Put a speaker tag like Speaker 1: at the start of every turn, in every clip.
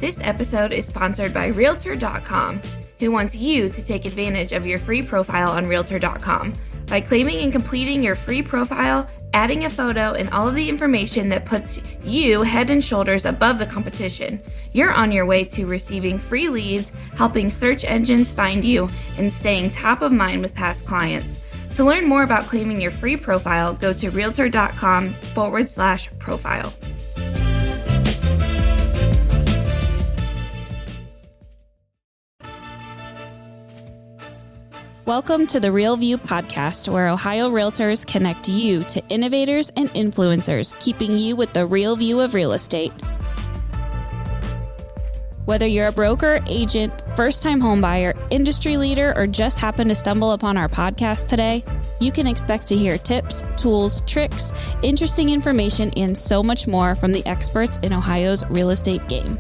Speaker 1: This episode is sponsored by Realtor.com, who wants you to take advantage of your free profile on Realtor.com. By claiming and completing your free profile, adding a photo, and all of the information that puts you head and shoulders above the competition, you're on your way to receiving free leads, helping search engines find you, and staying top of mind with past clients. To learn more about claiming your free profile, go to Realtor.com/profile. Welcome to the Real View podcast, where Ohio Realtors connect you to innovators and influencers, keeping you with the real view of real estate. Whether you're a broker, agent, first-time homebuyer, industry leader, or just happen to stumble upon our podcast today, you can expect to hear tips, tools, tricks, interesting information, and so much more from the experts in Ohio's real estate game.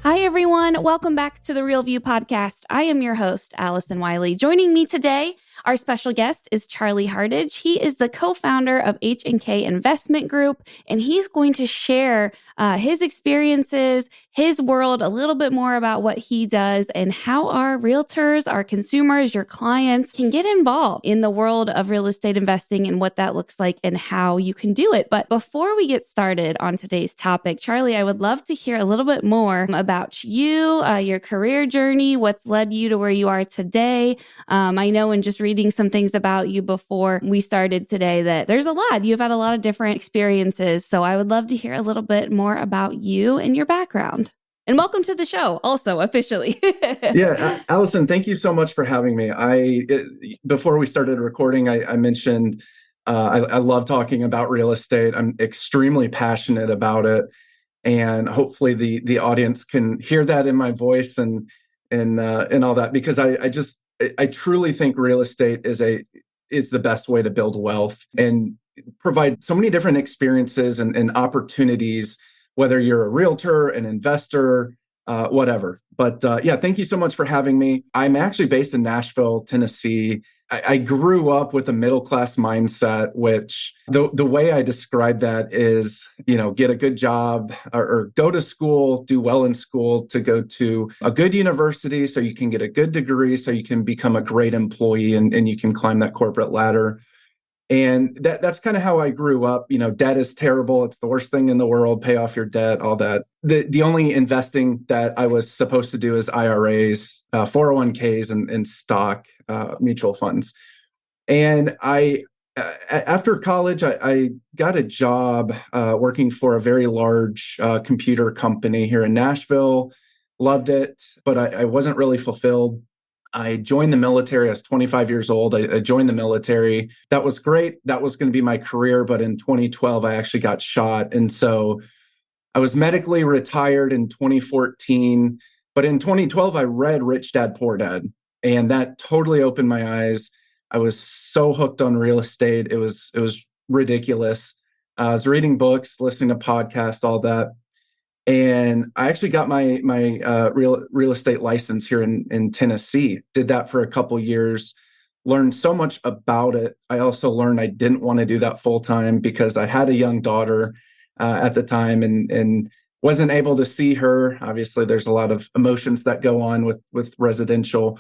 Speaker 1: Hi, everyone. Welcome back to the Real View podcast. I am your host, Allison Wiley. Joining me today, our special guest is Charlie Hardage. He is the co-founder of H&K Investment Group, and he's going to share his experiences, his world, a little bit more about what he does and how our realtors, our consumers, your clients can get involved in the world of real estate investing and what that looks like and how you can do it. But before we get started on today's topic, Charlie, I would love to hear a little bit more about you, your career journey, what's led you to where you are today. I know in just reading some things about you before we started today that there's a lot. You've had a lot of different experiences. So I would love to hear a little bit more about you and your background. And welcome to the show also officially.
Speaker 2: Yeah, Allison, thank you so much for having me. Before we started recording, I mentioned I love talking about real estate. I'm extremely passionate about it. And hopefully the audience can hear that in my voice and all that, because I truly think real estate is the best way to build wealth and provide so many different experiences and opportunities, whether you're a realtor, an investor, whatever. But yeah, thank you so much for having me. I'm actually based in Nashville, Tennessee. I grew up with a middle-class mindset, which the way I describe that is, get a good job or go to school, do well in school to go to a good university so you can get a good degree, so you can become a great employee and you can climb that corporate ladder. And that's kind of how I grew up. Debt is terrible. It's the worst thing in the world. Pay off your debt, all that. The only investing that I was supposed to do is IRAs, 401ks, and stock mutual funds. And after college, I got a job working for a very large computer company here in Nashville. Loved it, but I wasn't really fulfilled. I joined the military. I was 25 years old. I joined the military. That was great. That was going to be my career. But in 2012, I actually got shot. And so I was medically retired in 2014. But in 2012, I read Rich Dad, Poor Dad. And that totally opened my eyes. I was so hooked on real estate. It was ridiculous. I was reading books, listening to podcasts, all that. And I actually got my real estate license here in Tennessee. Did that for a couple years, learned so much about it. I also learned I didn't want to do that full time because I had a young daughter at the time and wasn't able to see her. Obviously, there's a lot of emotions that go on with residential,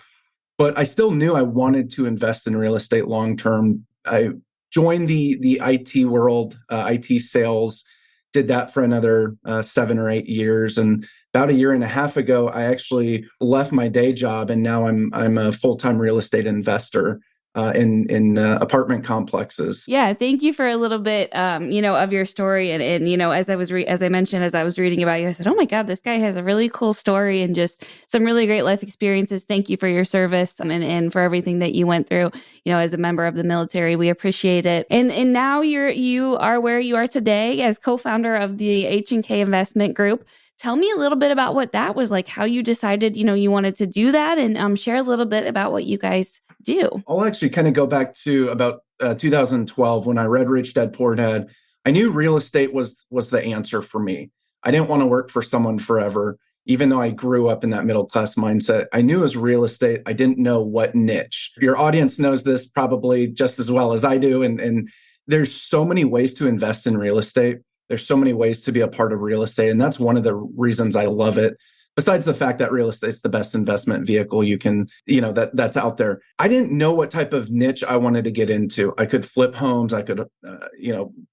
Speaker 2: but I still knew I wanted to invest in real estate long term. I joined the IT world, IT sales. Did that for another 7 or 8 years. And about a year and a half ago, I actually left my day job. And now I'm a full-time real estate investor in apartment complexes.
Speaker 1: Yeah, thank you for a little bit, of your story. And as I mentioned, as I was reading about you, I said, oh my God, this guy has a really cool story and just some really great life experiences. Thank you for your service and for everything that you went through, as a member of the military. We appreciate it. And now you are where you are today as co-founder of the H&K Investment Group. Tell me a little bit about what that was like, how you decided, you wanted to do that, and share a little bit about what you guys do.
Speaker 2: I'll actually kind of go back to about 2012 when I read Rich Dad, Poor Dad. I knew real estate was the answer for me. I didn't want to work for someone forever. even though I grew up in that middle class mindset, I knew it was real estate. I didn't know what niche. Your audience knows this probably just as well as I do. And there's so many ways to invest in real estate. There's so many ways to be a part of real estate. And that's one of the reasons I love it. Besides the fact that real estate's the best investment vehicle you can, that's out there. I didn't know what type of niche I wanted to get into. I could flip homes. I could,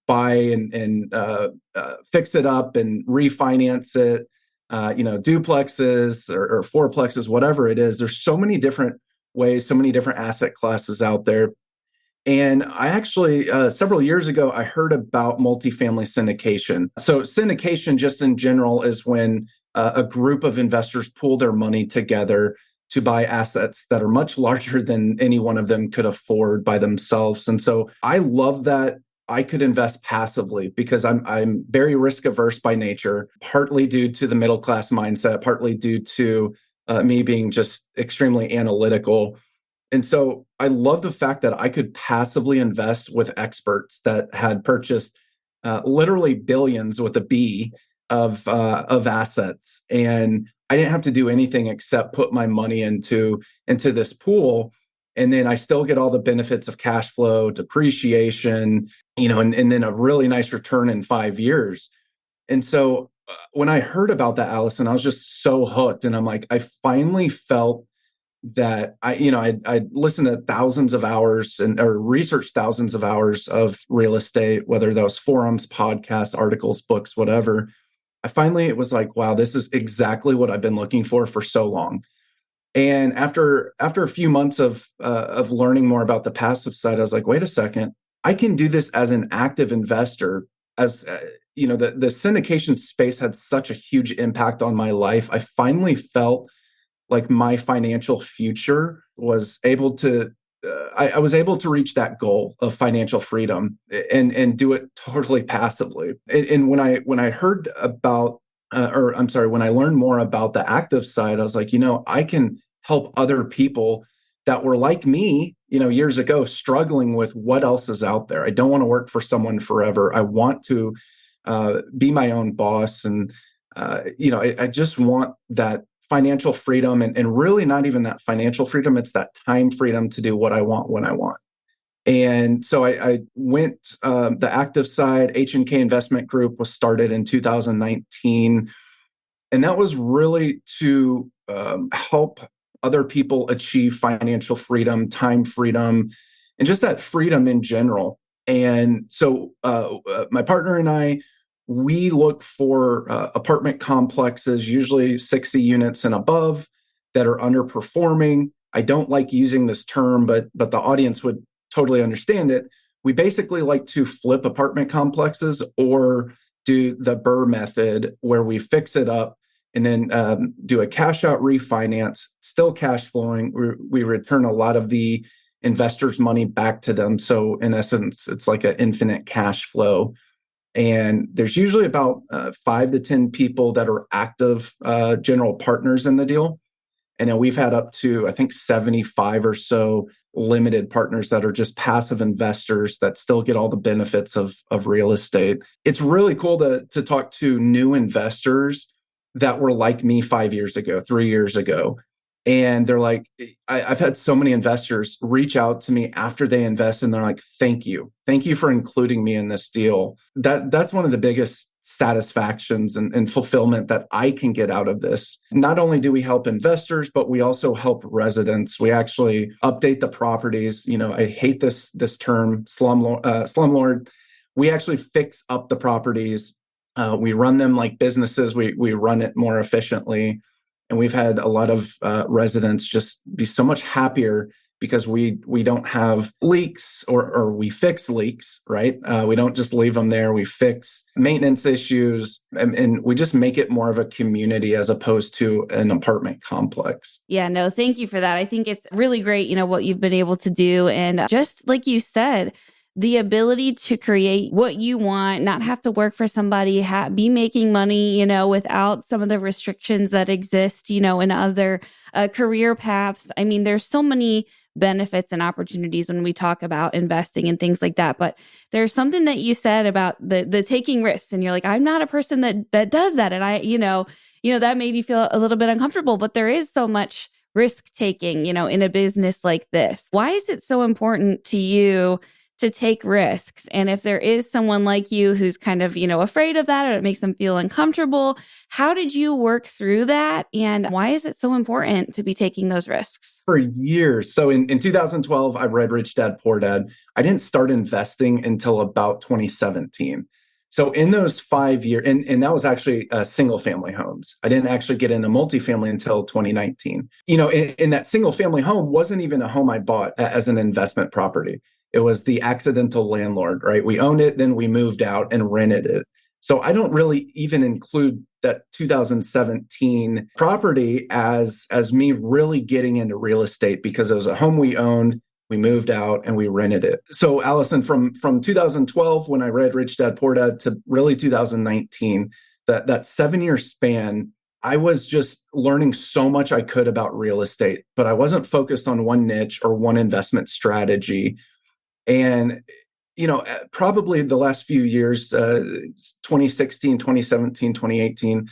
Speaker 2: buy and fix it up and refinance it, duplexes or fourplexes, whatever it is. There's so many different ways, so many different asset classes out there. And I actually, several years ago, I heard about multifamily syndication. So syndication just in general is when a group of investors pool their money together to buy assets that are much larger than any one of them could afford by themselves. And so I love that I could invest passively because I'm very risk averse by nature, partly due to the middle class mindset, partly due to me being just extremely analytical. And so I love the fact that I could passively invest with experts that had purchased literally billions with a B of assets, and I didn't have to do anything except put my money into this pool, and then I still get all the benefits of cash flow, depreciation, and then a really nice return in 5 years. And so when I heard about that, Allison, I was just so hooked, and I'm like, I finally felt that I'd listened to thousands of hours or researched thousands of hours of real estate, whether that was forums, podcasts, articles, books, whatever. It was like, wow, this is exactly what I've been looking for so long. And after a few months of learning more about the passive side, I was like, wait a second, I can do this as an active investor. As the syndication space had such a huge impact on my life. I finally felt like my financial future was able to, I was able to reach that goal of financial freedom and do it totally passively. And when I heard about, when I learned more about the active side, I was like, I can help other people that were like me, years ago, struggling with what else is out there. I don't want to work for someone forever. I want to be my own boss. And, I just want that financial freedom and really not even that financial freedom. It's that time freedom to do what I want when I want. And so I went, the active side, H&K Investment Group was started in 2019. And that was really to help other people achieve financial freedom, time freedom, and just that freedom in general. And so my partner and I, we look for apartment complexes, usually 60 units and above, that are underperforming. I don't like using this term, but the audience would totally understand it. We basically like to flip apartment complexes or do the Burr method, where we fix it up and then do a cash out refinance, still cash flowing. We return a lot of the investors' money back to them. So in essence, it's like an infinite cash flow. And there's usually about 5 to 10 people that are active general partners in the deal. And then we've had up to, I think, 75 or so limited partners that are just passive investors that still get all the benefits of real estate. It's really cool to talk to new investors that were like me 5 years ago, 3 years ago. And they're like, I've had so many investors reach out to me after they invest, and they're like, thank you for including me in this deal. That's one of the biggest satisfactions and fulfillment that I can get out of this. Not only do we help investors, but we also help residents. We actually update the properties. I hate this term, slumlord. We actually fix up the properties. We run them like businesses. We run it more efficiently. And we've had a lot of residents just be so much happier because we don't have leaks or we fix leaks, right? We don't just leave them there. We fix maintenance issues and we just make it more of a community as opposed to an apartment complex.
Speaker 1: Yeah, no, thank you for that. I think it's really great, what you've been able to do. And just like you said, the ability to create what you want, not have to work for somebody, be making money, without some of the restrictions that exist, in other career paths. I mean, there's so many benefits and opportunities when we talk about investing and things like that. But there's something that you said about the taking risks, and you're like, I'm not a person that does that. And that made you feel a little bit uncomfortable, but there is so much risk taking, in a business like this. Why is it so important to you to take risks? And if there is someone like you who's kind of, afraid of that, or it makes them feel uncomfortable, how did you work through that? And why is it so important to be taking those risks?
Speaker 2: For years. So in 2012, I read Rich Dad, Poor Dad. I didn't start investing until about 2017. So in those 5 years, and that was actually single family homes. I didn't actually get into multifamily until 2019. In that single family home wasn't even a home I bought as an investment property. It was the accidental landlord, right? We owned it, then we moved out and rented it. So I don't really even include that 2017 property as me really getting into real estate, because it was a home we owned, we moved out, and we rented it. So Allison, from 2012, when I read Rich Dad, Poor Dad, to really 2019, that 7-year span, I was just learning so much I could about real estate, but I wasn't focused on one niche or one investment strategy. And probably the last few years, 2016, 2017, 2018,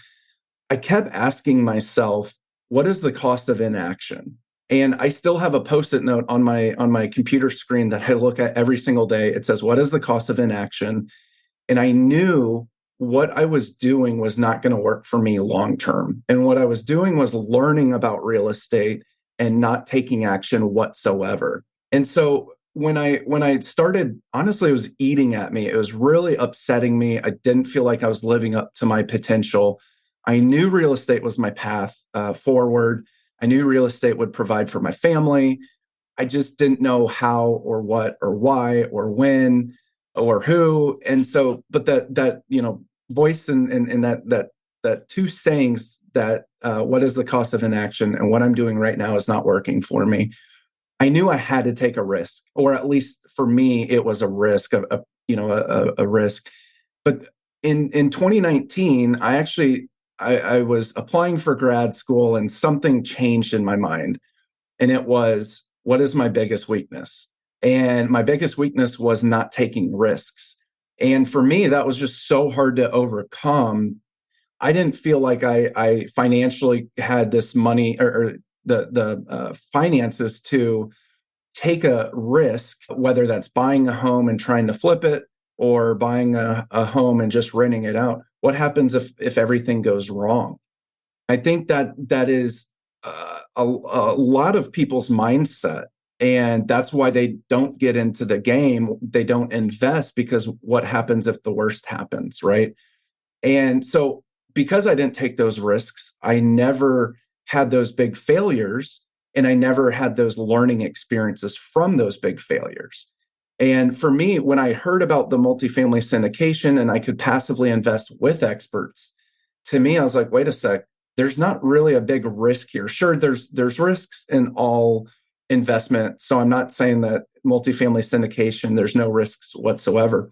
Speaker 2: I kept asking myself, what is the cost of inaction? And I still have a Post-it note on my computer screen that I look at every single day. It says, what is the cost of inaction? And I knew what I was doing was not going to work for me long term. And what I was doing was learning about real estate and not taking action whatsoever. And so when I started, honestly, it was eating at me. It was really upsetting me. I didn't feel like I was living up to my potential. I knew real estate was my path forward. I knew real estate would provide for my family. I just didn't know how or what or why or when or who. And so, but that voice and that two sayings that what is the cost of inaction and what I'm doing right now is not working for me. I knew I had to take a risk, or at least for me, it was a risk, a risk. But in 2019, I was applying for grad school, and something changed in my mind. And it was, what is my biggest weakness? And my biggest weakness was not taking risks. And for me, that was just so hard to overcome. I didn't feel like I financially had this money or the finances to take a risk, whether that's buying a home and trying to flip it, or buying a home and just renting it out. What happens if everything goes wrong? I think that is a lot of people's mindset. And that's why they don't get into the game. They don't invest, because what happens if the worst happens, right? And so because I didn't take those risks, I never had those big failures, and I never had those learning experiences from those big failures. And for me, when I heard about the multifamily syndication and I could passively invest with experts, to me, I was like, wait a sec, there's not really a big risk here. Sure, there's risks in all investment. So I'm not saying that multifamily syndication, there's no risks whatsoever.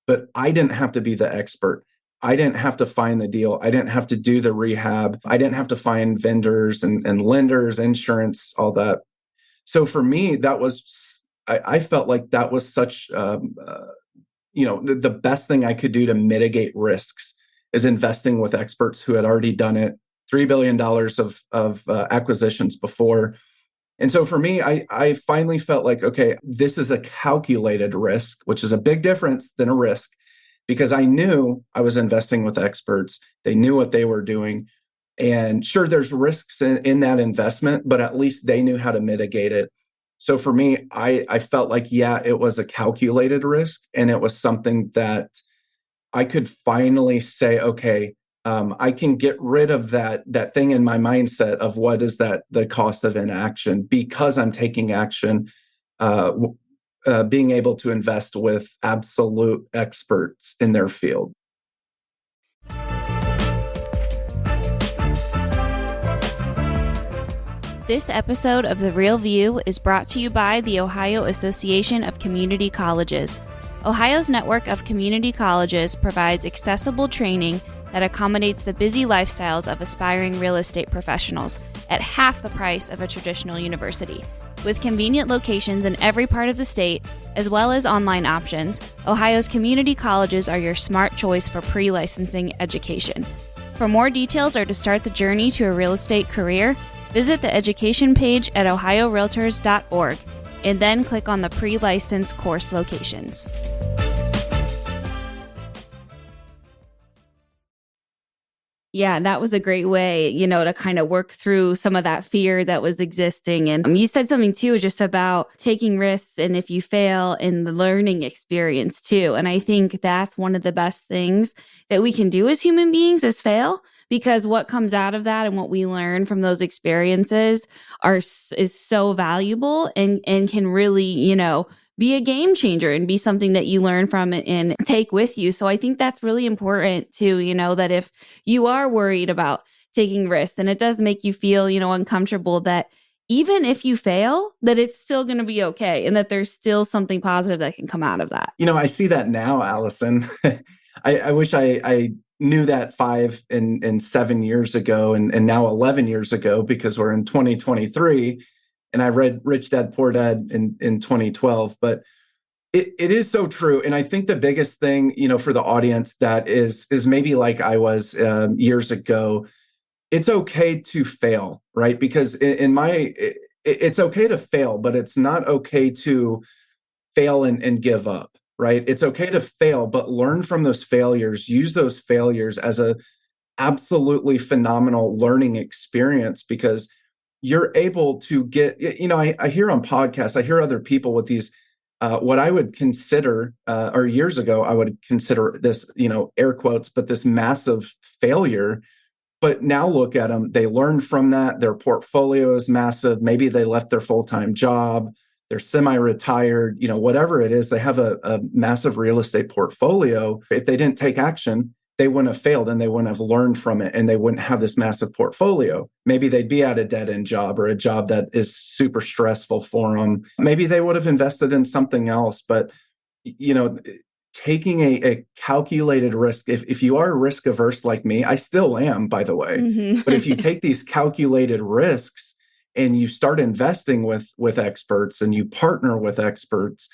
Speaker 2: But I didn't have to be the expert. I didn't have to find the deal. I didn't have to do the rehab. I didn't have to find vendors and lenders, insurance, all that. So for me, I felt like that was such, the best thing I could do to mitigate risks is investing with experts who had already done it, $3 billion of acquisitions before. And so for me, I finally felt like, okay, this is a calculated risk, which is a big difference than a risk, because I knew I was investing with experts. They knew what they were doing. And sure, there's risks in that investment, but at least they knew how to mitigate it. So for me, I felt like, yeah, it was a calculated risk. And it was something that I could finally say, okay, I can get rid of that thing in my mindset of what is the cost of inaction, because I'm taking action, being able to invest with absolute experts in their field.
Speaker 1: This episode of The Real View is brought to you by the Ohio Association of Community Colleges. Ohio's network of community colleges provides accessible training that accommodates the busy lifestyles of aspiring real estate professionals at half the price of a traditional university. With convenient locations in every part of the state, as well as online options, Ohio's community colleges are your smart choice for pre-licensing education. For more details or to start the journey to a real estate career, visit the education page at ohiorealtors.org and then click on the pre-license course locations. Yeah, that was a great way, to kind of work through some of that fear that was existing. And you said something too, just about taking risks and if you fail in the learning experience too. And I think that's one of the best things that we can do as human beings is fail, because what comes out of that and what we learn from those experiences is so valuable and can really, be a game changer and be something that you learn from it and take with you. So I think that's really important too, that if you are worried about taking risks and it does make you feel, uncomfortable, that even if you fail, that it's still going to be okay and that there's still something positive that can come out of that.
Speaker 2: I see that now, Allison. I wish I knew that 5 and 7 years ago and now 11 years ago, because we're in 2023. And I read Rich Dad, Poor Dad in 2012, but it is so true. And I think the biggest thing, for the audience that is maybe like I was years ago, it's okay to fail, right? Because it's okay to fail, but it's not okay to fail and give up, right? It's okay to fail, but learn from those failures, use those failures as a absolutely phenomenal learning experience, because you're able to get, I hear on podcasts, I hear other people with these, what I would consider, or years ago, I would consider this, air quotes, but this massive failure. But now look at them. They learned from that. Their portfolio is massive. Maybe they left their full-time job. They're semi-retired, whatever it is. They have a massive real estate portfolio. If they didn't take action, they wouldn't have failed and they wouldn't have learned from it and they wouldn't have this massive portfolio. Maybe they'd be at a dead-end job or a job that is super stressful for them. Maybe they would have invested in something else. But, taking a calculated risk, if you are risk averse like me, I still am, by the way. Mm-hmm. But if you take these calculated risks and you start investing with experts and you partner with experts,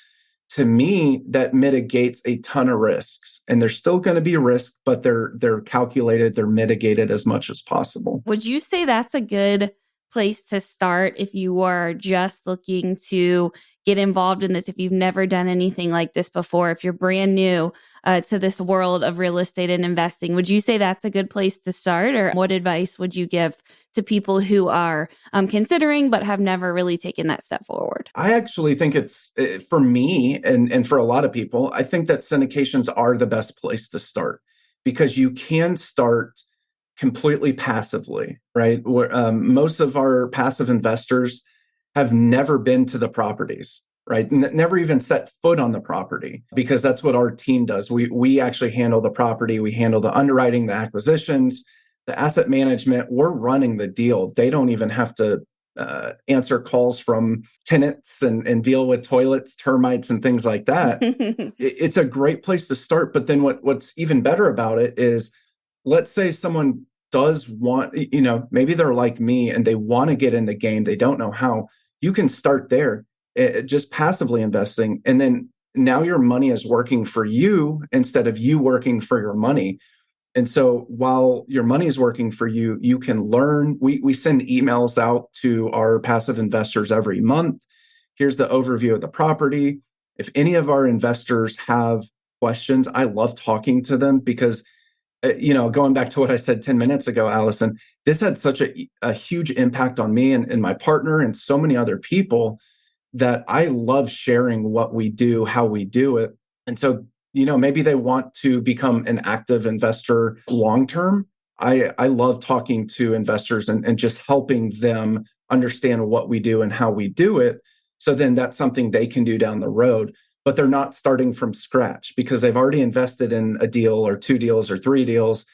Speaker 2: to me, that mitigates a ton of risks. And there's still going to be risks, but they're calculated, they're mitigated as much as possible.
Speaker 1: Would you say that's a good place to start if you are just looking to get involved in this, if you've never done anything like this before, if you're brand new to this world of real estate and investing? Would you say that's a good place to start? Or what advice would you give to people who are considering but have never really taken that step forward?
Speaker 2: I actually think it's, for me and for a lot of people, I think that syndications are the best place to start, because you can start completely passively, right? Most of our passive investors have never been to the properties, right? Never even set foot on the property, because that's what our team does. We actually handle the property. We handle the underwriting, the acquisitions, the asset management. We're running the deal. They don't even have to answer calls from tenants and deal with toilets, termites, and things like that. It's a great place to start. But then what's even better about it is, let's say someone does want, maybe they're like me and they want to get in the game. They don't know how. You can start there, just passively investing. And then now your money is working for you instead of you working for your money. And so while your money is working for you, you can learn. We send emails out to our passive investors every month. Here's the overview of the property. If any of our investors have questions, I love talking to them, because going back to what I said 10 minutes ago, Allison, this had such a huge impact on me and my partner and so many other people, that I love sharing what we do, how we do it. And so, maybe they want to become an active investor long-term. I love talking to investors and just helping them understand what we do and how we do it. So then that's something they can do down the road. But they're not starting from scratch, because they've already invested in a deal or 2 deals or 3 deals.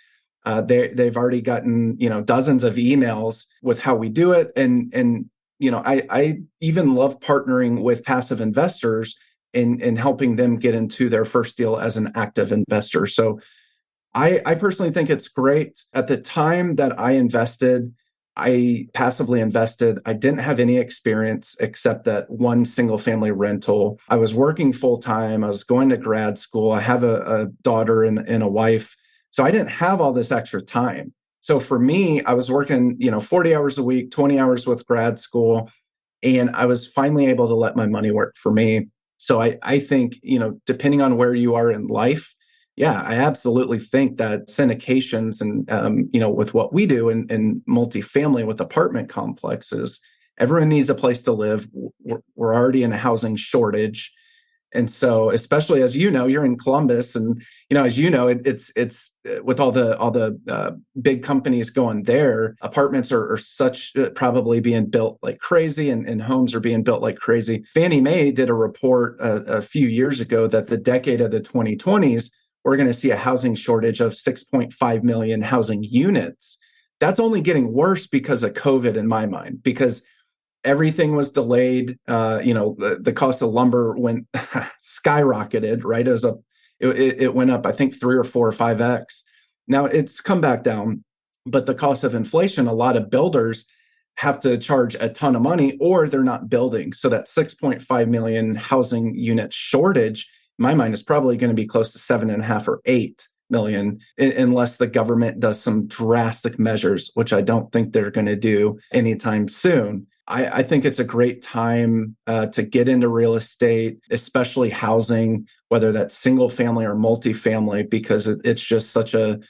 Speaker 2: They've already gotten, dozens of emails with how we do it. And I even love partnering with passive investors in helping them get into their first deal as an active investor. So I personally think it's great. At the time that I invested, I passively invested. I didn't have any experience except that one single family rental. I was working full time. I was going to grad school. I have a daughter and a wife. So I didn't have all this extra time. So for me, I was working, 40 hours a week, 20 hours with grad school, and I was finally able to let my money work for me. So I think, depending on where you are in life, yeah, I absolutely think that syndications and, with what we do in multifamily with apartment complexes, everyone needs a place to live. We're already in a housing shortage. And so, especially as you're in Columbus, and as it's with all the big companies going there, apartments are such probably being built like crazy, and homes are being built like crazy. Fannie Mae did a report a few years ago that the decade of the 2020s, we're going to see a housing shortage of 6.5 million housing units. That's only getting worse because of COVID, in my mind, because everything was delayed. The cost of lumber went skyrocketed, right? It went up, I think, 3 or 4 or 5x. Now it's come back down, but the cost of inflation, a lot of builders have to charge a ton of money or they're not building. So that 6.5 million housing unit shortage, in my mind, is probably going to be close to 7.5 or 8 million, unless the government does some drastic measures, which I don't think they're going to do anytime soon. I think it's a great time to get into real estate, especially housing, whether that's single family or multifamily, because it's just such a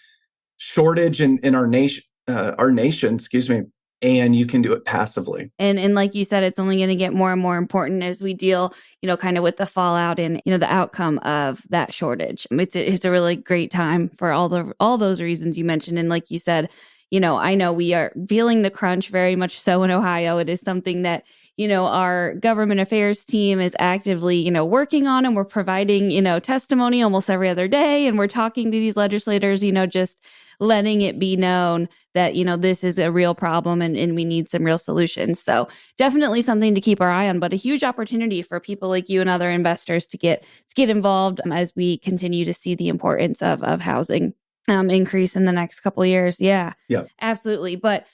Speaker 2: shortage in our nation, excuse me. And you can do it passively.
Speaker 1: And like you said, it's only going to get more and more important as we deal, kind of with the fallout and, the outcome of that shortage. It's a really great time for all those reasons you mentioned. And like you said, I know we are feeling the crunch very much so in Ohio. It is something that, our government affairs team is actively, working on, and we're providing, testimony almost every other day. And we're talking to these legislators, just letting it be known that, this is a real problem and we need some real solutions. So definitely something to keep our eye on, but a huge opportunity for people like you and other investors to get involved as we continue to see the importance of housing increase in the next couple of years. Yeah, absolutely. But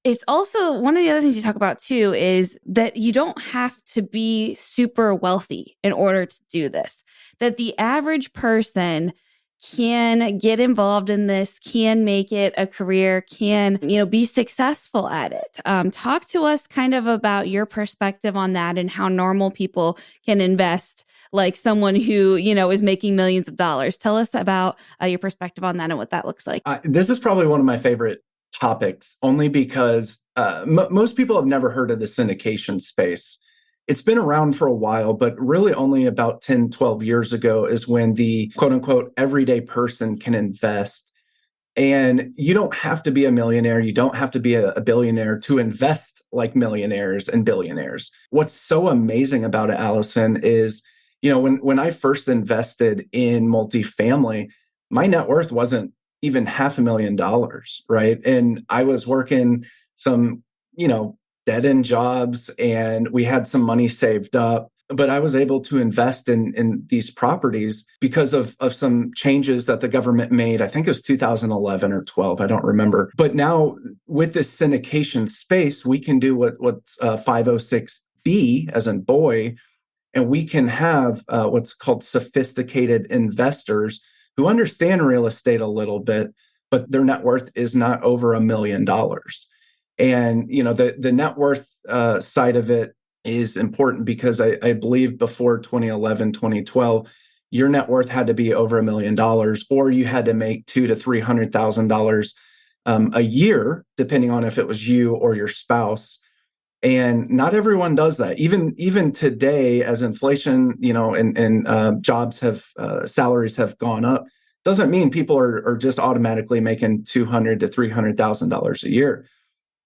Speaker 1: it's also one of the other things you talk about too, is that you don't have to be super wealthy in order to do this, that the average person can get involved in this, can make it a career, can, be successful at it. Talk to us kind of about your perspective on that and how normal people can invest, like someone who, is making millions of dollars. Tell us about your perspective on that and what that looks like.
Speaker 2: This is probably one of my favorite topics, only because most people have never heard of the syndication space. It's been around for a while, but really only about 10, 12 years ago is when the quote unquote everyday person can invest. And you don't have to be a millionaire. You don't have to be a billionaire to invest like millionaires and billionaires. What's so amazing about it, Allison, is, when I first invested in multifamily, my net worth wasn't even $500,000, right? And I was working some, dead-end jobs, and we had some money saved up. But I was able to invest in these properties because of some changes that the government made. I think it was 2011 or 12. I don't remember. But now with this syndication space, we can do what's 506B, as in boy, and we can have what's called sophisticated investors who understand real estate a little bit, but their net worth is not over $1 million. And, the net worth side of it is important because I believe before 2011, 2012, your net worth had to be over $1 million, or you had to make $200,000 to $300,000 a year, depending on if it was you or your spouse. And not everyone does that. Even today, as inflation, and jobs salaries have gone up, doesn't mean people are just automatically making $200,000 to $300,000 a year.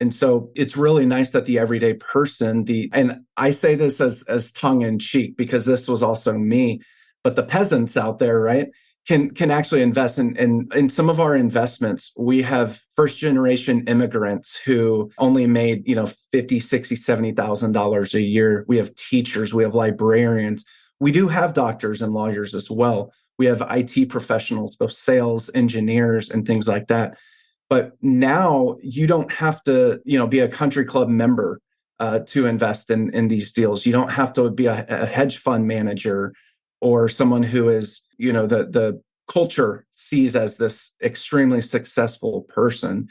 Speaker 2: And so it's really nice that the everyday person, and I say this as tongue in cheek because this was also me, but the peasants out there, right, can actually invest in some of our investments. We have first generation immigrants who only made, $50,000, $60,000, $70,000 a year. We have teachers, we have librarians, We do have doctors and lawyers as well. We have IT professionals, both sales, engineers, and things like that. But now you don't have to, be a country club member to invest in these deals. You don't have to be a hedge fund manager or someone who is, the culture sees as this extremely successful person.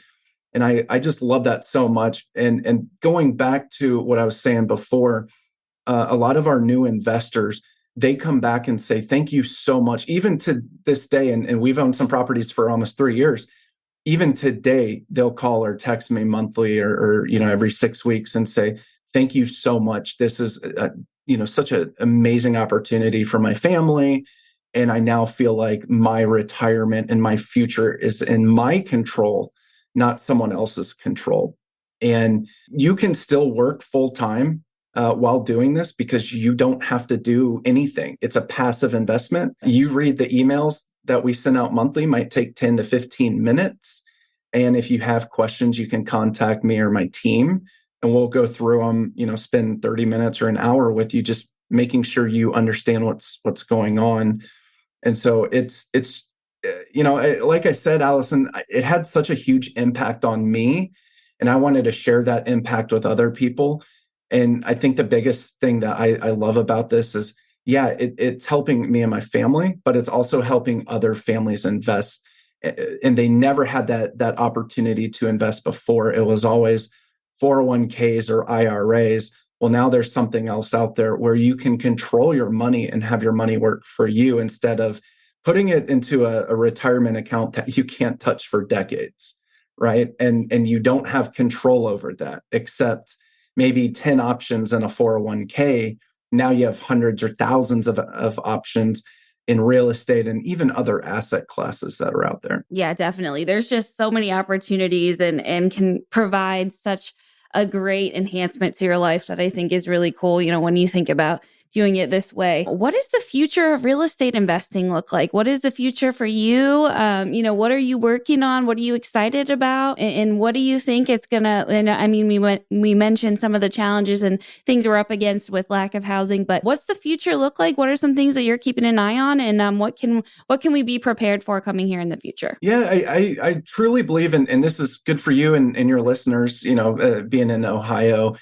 Speaker 2: And I just love that so much. And going back to what I was saying before, a lot of our new investors, they come back and say, thank you so much. Even to this day, and we've owned some properties for almost 3 years. Even today, they'll call or text me monthly or every 6 weeks and say, thank you so much. This is, such an amazing opportunity for my family. And I now feel like my retirement and my future is in my control, not someone else's control. And you can still work full time while doing this because you don't have to do anything. It's a passive investment. You read the emails that we send out monthly, might take 10 to 15 minutes. And if you have questions, you can contact me or my team and we'll go through them, spend 30 minutes or an hour with you, just making sure you understand what's going on. And so it's like I said, Allison, it had such a huge impact on me and I wanted to share that impact with other people. And I think the biggest thing that I love about this is, it's helping me and my family, but it's also helping other families invest. And they never had that opportunity to invest before. It was always 401ks or IRAs. Well, now there's something else out there where you can control your money and have your money work for you instead of putting it into a retirement account that you can't touch for decades, right? And you don't have control over that, except maybe 10 options in a 401k. Now you have hundreds or thousands of options in real estate and even other asset classes that are out there.
Speaker 1: Yeah, definitely. There's just so many opportunities and can provide such a great enhancement to your life that I think is really cool, when you think about doing it this way. What does the future of real estate investing look like? What is the future for you? What are you working on? What are you excited about? And what do you think it's gonna? And I mean, we mentioned some of the challenges and things we're up against with lack of housing, but what's the future look like? What are some things that you're keeping an eye on? And what can we be prepared for coming here in the future?
Speaker 2: Yeah, I truly believe, and this is good for you and your listeners. Being in Ohio.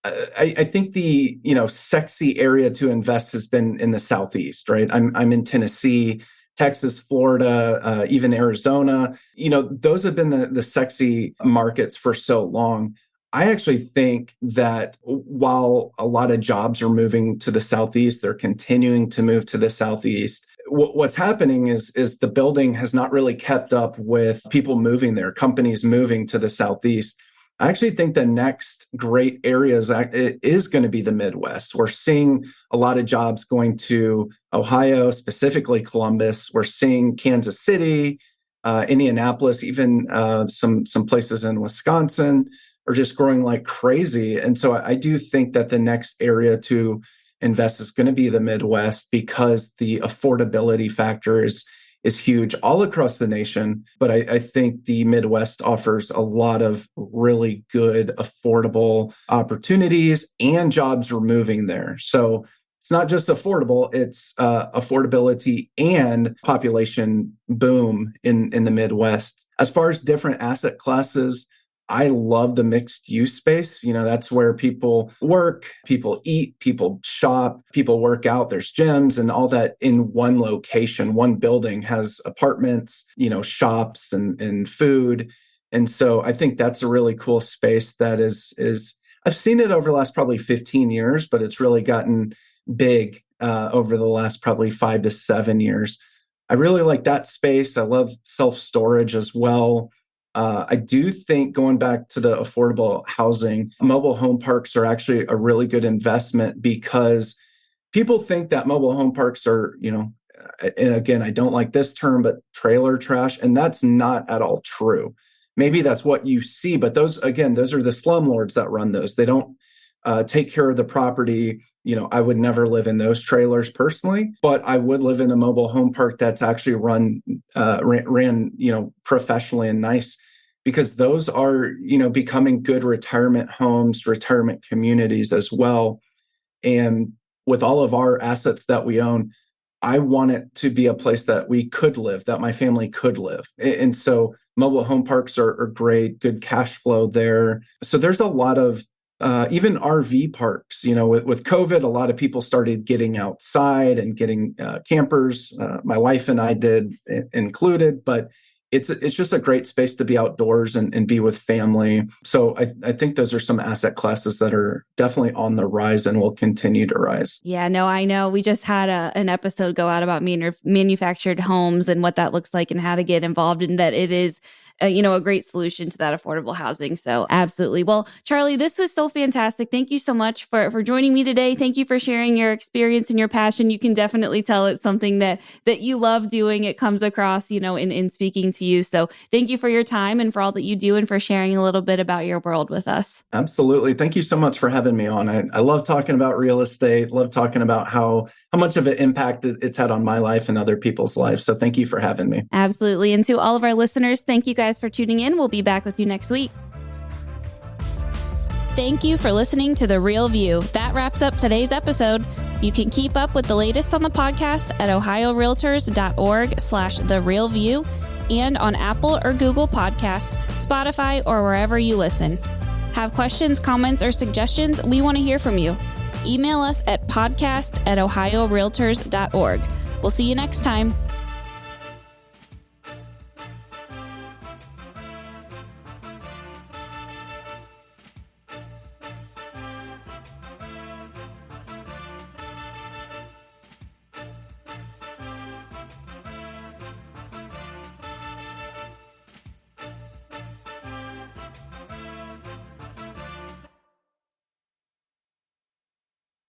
Speaker 2: I think the sexy area to invest has been in the Southeast, right? I'm in Tennessee, Texas, Florida, even Arizona. Those have been the sexy markets for so long. I actually think that while a lot of jobs are moving to the Southeast, they're continuing to move to the Southeast. What's happening is the building has not really kept up with people moving there, companies moving to the Southeast. I actually think the next great area is going to be the Midwest. We're seeing a lot of jobs going to Ohio, specifically Columbus. We're seeing Kansas City, Indianapolis, even some places in Wisconsin are just growing like crazy. And so I do think that the next area to invest is going to be the Midwest because the affordability factor is huge all across the nation. But I think the Midwest offers a lot of really good, affordable opportunities and jobs are moving there. So it's not just affordable, it's affordability and population boom in the Midwest. As far as different asset classes, I love the mixed use space. That's where people work, people eat, people shop, people work out. There's gyms and all that in one location. One building has apartments, shops and food. And so I think that's a really cool space that is I've seen it over the last probably 15 years, but it's really gotten big over the last probably 5 to 7 years. I really like that space. I love self-storage as well. I do think going back to the affordable housing, mobile home parks are actually a really good investment because people think that mobile home parks are, and again, I don't like this term, but trailer trash. And that's not at all true. Maybe that's what you see, but those are the slumlords that run those. They don't take care of the property. I would never live in those trailers personally, but I would live in a mobile home park that's actually ran, professionally and nice, because those are, becoming good retirement homes, retirement communities as well. And with all of our assets that we own, I want it to be a place that we could live, that my family could live. And so mobile home parks are great, good cash flow there. So there's a lot of even RV parks. With COVID, a lot of people started getting outside and getting campers. My wife and I did included, but it's just a great space to be outdoors and be with family. So I think those are some asset classes that are definitely on the rise and will continue to rise.
Speaker 1: Yeah, no, I know. We just had an episode go out about manufactured homes and what that looks like and how to get involved in that. It is a great solution to that affordable housing. So absolutely. Well, Charlie, this was so fantastic. Thank you so much for joining me today. Thank you for sharing your experience and your passion. You can definitely tell it's something that you love doing. It comes across, in speaking to you. So thank you for your time and for all that you do and for sharing a little bit about your world with us.
Speaker 2: Absolutely. Thank you so much for having me on. I love talking about real estate, love talking about how much of an impact it's had on my life and other people's lives. So thank you for having me.
Speaker 1: Absolutely. And to all of our listeners, thank you guys for tuning in. We'll be back with you next week. Thank you for listening to The Real View. That wraps up today's episode. You can keep up with the latest on the podcast at ohiorealtors.org/therealview and on Apple or Google Podcasts, Spotify, or wherever you listen. Have questions, comments, or suggestions? We want to hear from you. Email us at podcast@ohiorealtors.org. We'll see you next time.